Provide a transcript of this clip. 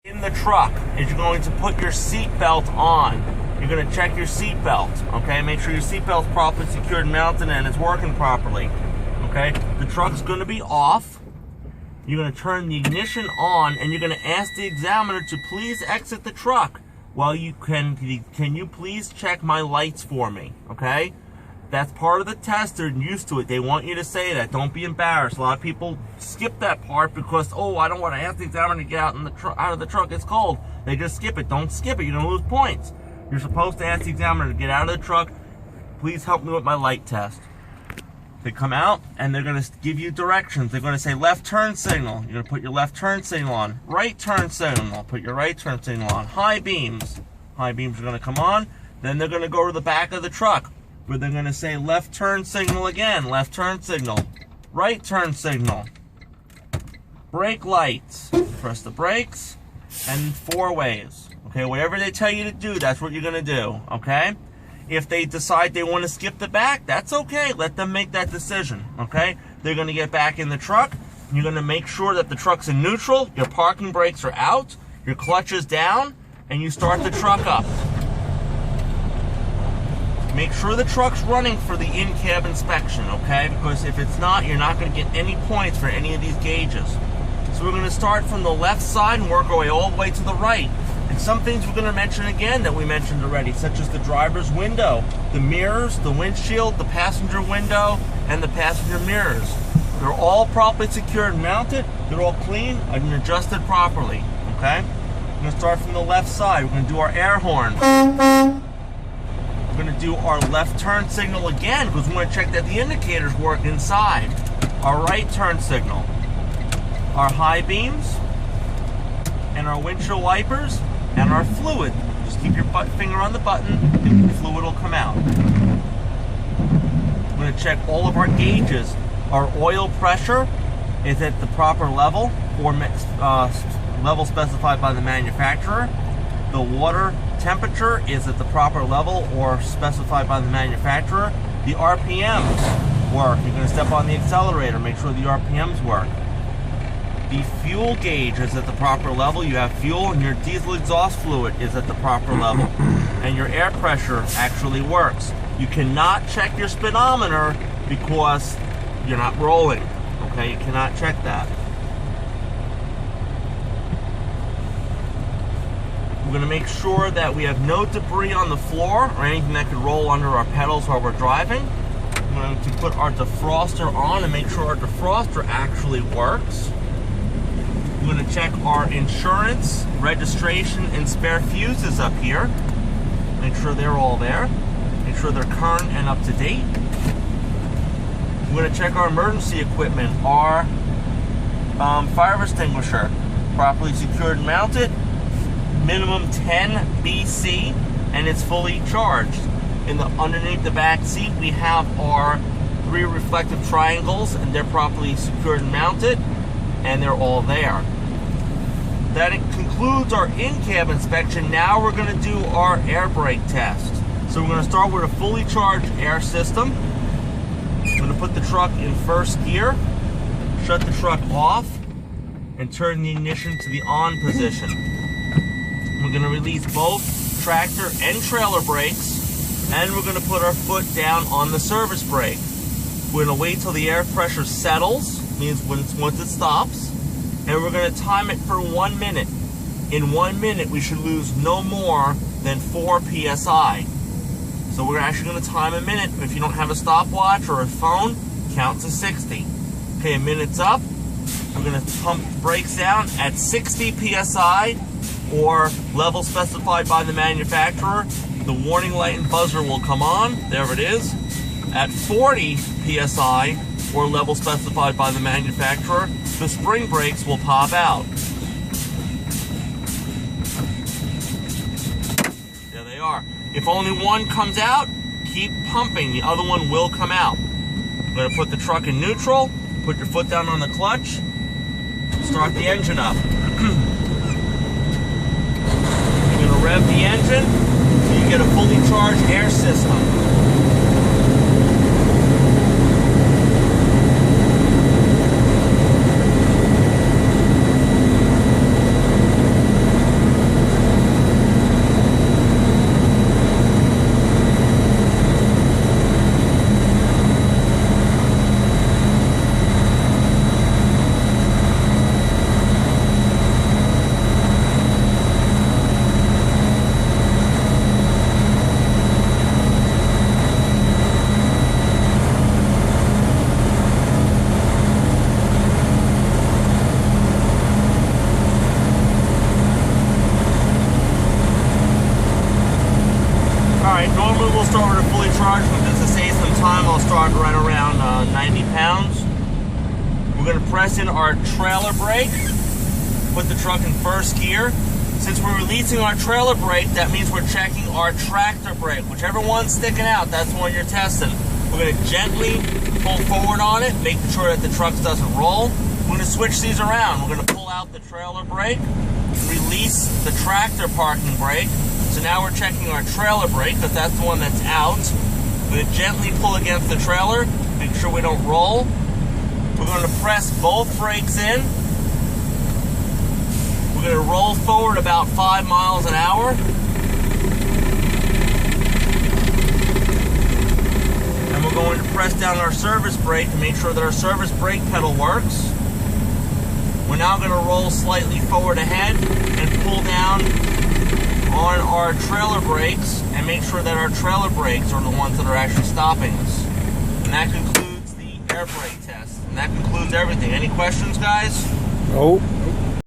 In the truck is you're going to put your seat belt on. You're going to check your seat belt, okay? Make sure your seat belt's properly secured and mounted and it's working properly, okay? The truck's going to be off. You're going to turn the ignition on and you're going to ask the examiner to please exit the truck while you can you please check my lights for me, okay? That's part of the test. They're used to it. They want you to say that. Don't be embarrassed. A lot of people skip that part because, oh, I don't want to ask the examiner to get out of the truck. It's cold. They just skip it. Don't skip it. You're going to lose points. You're supposed to ask the examiner to get out of the truck. Please help me with my light test. They come out and they're going to give you directions. They're going to say left turn signal. You're going to put your left turn signal on. Right turn signal. Put your right turn signal on. High beams. High beams are going to come on. Then they're going to go to the back of the truck, where they're going to say left turn signal again, left turn signal, right turn signal, brake lights, press the brakes, and 4 ways. Okay, whatever they tell you to do, that's what you're going to do, okay? If they decide they want to skip the back, that's okay. Let them make that decision, okay? They're going to get back in the truck. You're going to make sure that the truck's in neutral, your parking brakes are out, your clutch is down, and you start the truck up. Make sure the truck's running for the in-cab inspection, okay? Because if it's not, you're not going to get any points for any of these gauges. So we're going to start from the left side and work our way all the way to the right. And some things we're going to mention again that we mentioned already, such as the driver's window, the mirrors, the windshield, the passenger window, and the passenger mirrors. They're all properly secured and mounted. They're all clean and adjusted properly, okay? We're going to start from the left side. We're going to do our air horn. We're going to do our left turn signal again because we want to check that the indicators work inside. Our right turn signal, our high beams, and our windshield wipers, and our fluid. Just keep your finger on the button and the fluid will come out. We're going to check all of our gauges. Our oil pressure is at the proper level or level specified by the manufacturer. The water temperature is at the proper level or specified by the manufacturer. The RPMs work. You're going to step on the accelerator, make sure the RPMs work. The fuel gauge is at the proper level. You have fuel, and your diesel exhaust fluid is at the proper level. And your air pressure actually works. You cannot check your speedometer because you're not rolling. Okay, you cannot check that. We're going to make sure that we have no debris on the floor or anything that could roll under our pedals while we're driving. We're going to put our defroster on and make sure our defroster actually works. We're going to check our insurance, registration, and spare fuses up here. Make sure they're all there. Make sure they're current and up to date. We're going to check our emergency equipment, our fire extinguisher, properly secured and mounted. Minimum 10 BC, and it's fully charged. Underneath the back seat, we have our 3 reflective triangles, and they're properly secured and mounted, and they're all there. That concludes our in-cab inspection. Now we're going to do our air brake test. So we're going to start with a fully charged air system. We're going to put the truck in first gear, shut the truck off, and turn the ignition to the on position. We're going to release both tractor and trailer brakes, and we're going to put our foot down on the service brake. We're going to wait till the air pressure settles, means once it stops, and we're going to time it for 1 minute. In 1 minute, we should lose no more than 4 PSI. So we're actually going to time a minute. If you don't have a stopwatch or a phone, count to 60. Okay, a minute's up. We're going to pump the brakes down at 60 PSI. Or level specified by the manufacturer. The warning light and buzzer will come on. There it is. At 40 PSI, or level specified by the manufacturer, the spring brakes will pop out. There they are. If only one comes out, keep pumping. The other one will come out. I'm going to put the truck in neutral. Put your foot down on the clutch. Start the engine up. Rev the engine so you get a fully charged air system. turbocharger, just to save some time, I'll start right around 90 pounds. We're going to press in our trailer brake, put the truck in first gear. Since we're releasing our trailer brake, that means we're checking our tractor brake. Whichever one's sticking out, that's the one you're testing. We're going to gently pull forward on it, making sure that the truck doesn't roll. We're going to switch these around. We're going to pull out the trailer brake, release the tractor parking brake. So now we're checking our trailer brake, because that's the one that's out. We're going to gently pull against the trailer, make sure we don't roll. We're going to press both brakes in. We're going to roll forward about 5 miles an hour. And we're going to press down our service brake to make sure that our service brake pedal works. We're now going to roll slightly forward ahead and pull down on our trailer brakes and make sure that our trailer brakes are the ones that are actually stopping us. And that concludes the air brake test. And that concludes everything. Any questions, guys? Nope.